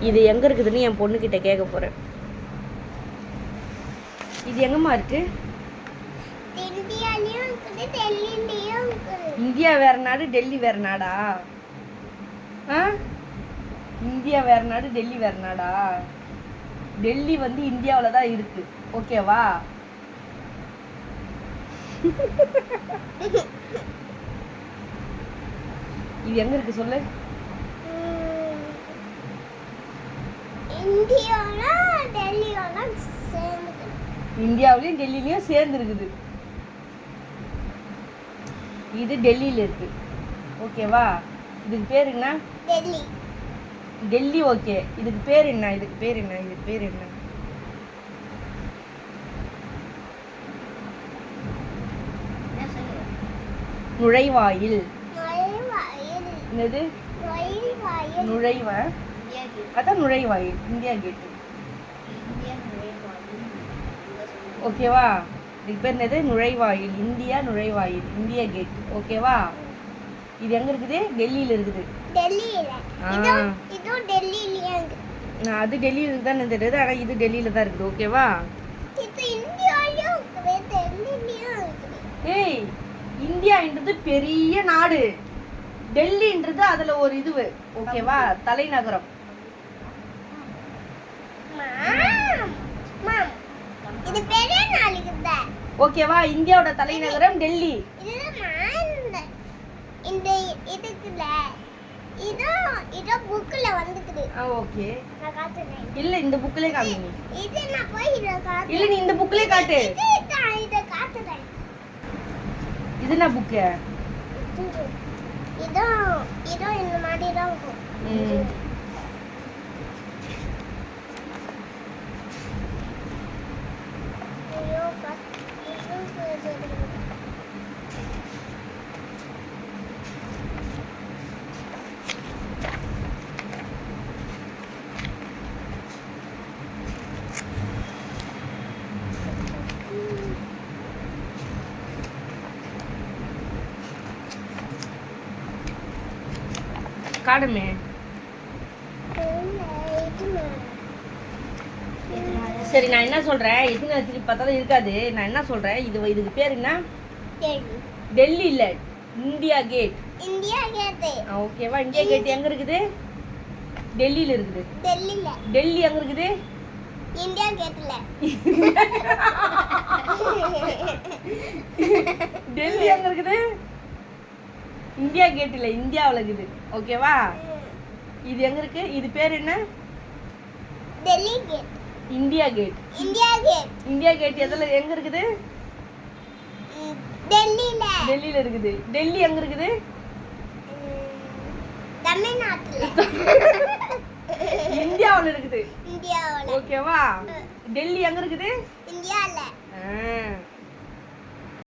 இது எங்க இருக்குதுன்னு என் பொண்ணுகிட்ட கேட்க போறேன். இது எங்கம்மா இருக்கு? இந்தியாலயும் இருக்குது, டெல்லிலயும் இருக்குது. இந்தியா வேற நாடு, டெல்லி வேற நாடா? இந்தியா வேற நாடு, டெல்லி வேற நாடா? டெல்லி வந்து இந்தியாவில் தான் இருக்கு, ஓகேவா? இது எங்க இருக்கு சொல்லு? இந்தியாவிலையும் டெல்லிலையும் சேர்ந்து இருக்குது. இது டெல்லியில இருக்கு, ஓகேவா? இதுக்கு பேர் என்ன? டெல்லி. டெல்லி, ஓகே. இதுக்கு பேர் என்ன? இதுக்கு பேர் என்ன? இதுக்கு பேர் என்ன? நுழைவாயில். என்னது நுழைவ? அதான் நுழைவாயில், இந்தியா கேட், ஓகேவா? இதுக்கு பேர் என்னது? நுழைவாயில், இந்தியா நுழைவாயில், இந்தியா கேட், ஓகேவா? இது எங்க இருக்குது? டெல்லியில இருக்குது. அது டெல்லியில இருக்குதான்னு தெரியுது, ஆனா இது டெல்லியில தான் இருக்குது, ஓகேவா? ஏய், இந்தியான்றது பெரிய நாடு, டெல்லின்றது அதுல ஒரு இதுவு, ஓகேவா? தலைநகரம். ஓகேவா? இந்தியாவோட தலைநகரம் டெல்லி. இந்த இதுக்குல இதோ புக்ல வந்துக்குது. ஓகே. நான் காட்டுறேன். இல்ல, இந்த புக்லயே காட்டுங்க. இது நான் போய் இத காட்டு. இல்ல, நீ இந்த புக்லயே காட்டு. இத காட்டுறேன். இது என்ன புக்? இதோ இந்த மாதிரி தான் இருக்கும். ஐயோ காடுமே. சரி, நான் என்ன சொல்றேன், எத்தனை திருப்பி பார்த்தாலும் இருக்காது. நான் என்ன சொல்றேன், இதுக்கு பேர் என்ன? டெல்லி இல்ல, இந்தியா கேட். இந்தியா கேட், ஓகேவா? இந்தியா கேட் எங்க இருக்குது? டெல்லியில இருக்குது. டெல்லி எங்க இருக்குது? இந்தியா கேட்ல. டெல்லி எங்க இருக்குது? இந்தியா கேட் இல்ல, இந்தியாவுல இருக்குது, ஓகேவா? இது எங்க இருக்கு? இது பேர் என்ன? Delhi Gate. India Gate. India Gate எதுல எங்க இருக்குது? டெல்லியில இருக்குது. டெல்லி எங்க இருக்குது? தமிழ்நாட்டுல. இந்தியாவுல இருக்குது, இந்தியாவுல, ஓகேவா? டெல்லி எங்க இருக்குது? இந்தியால.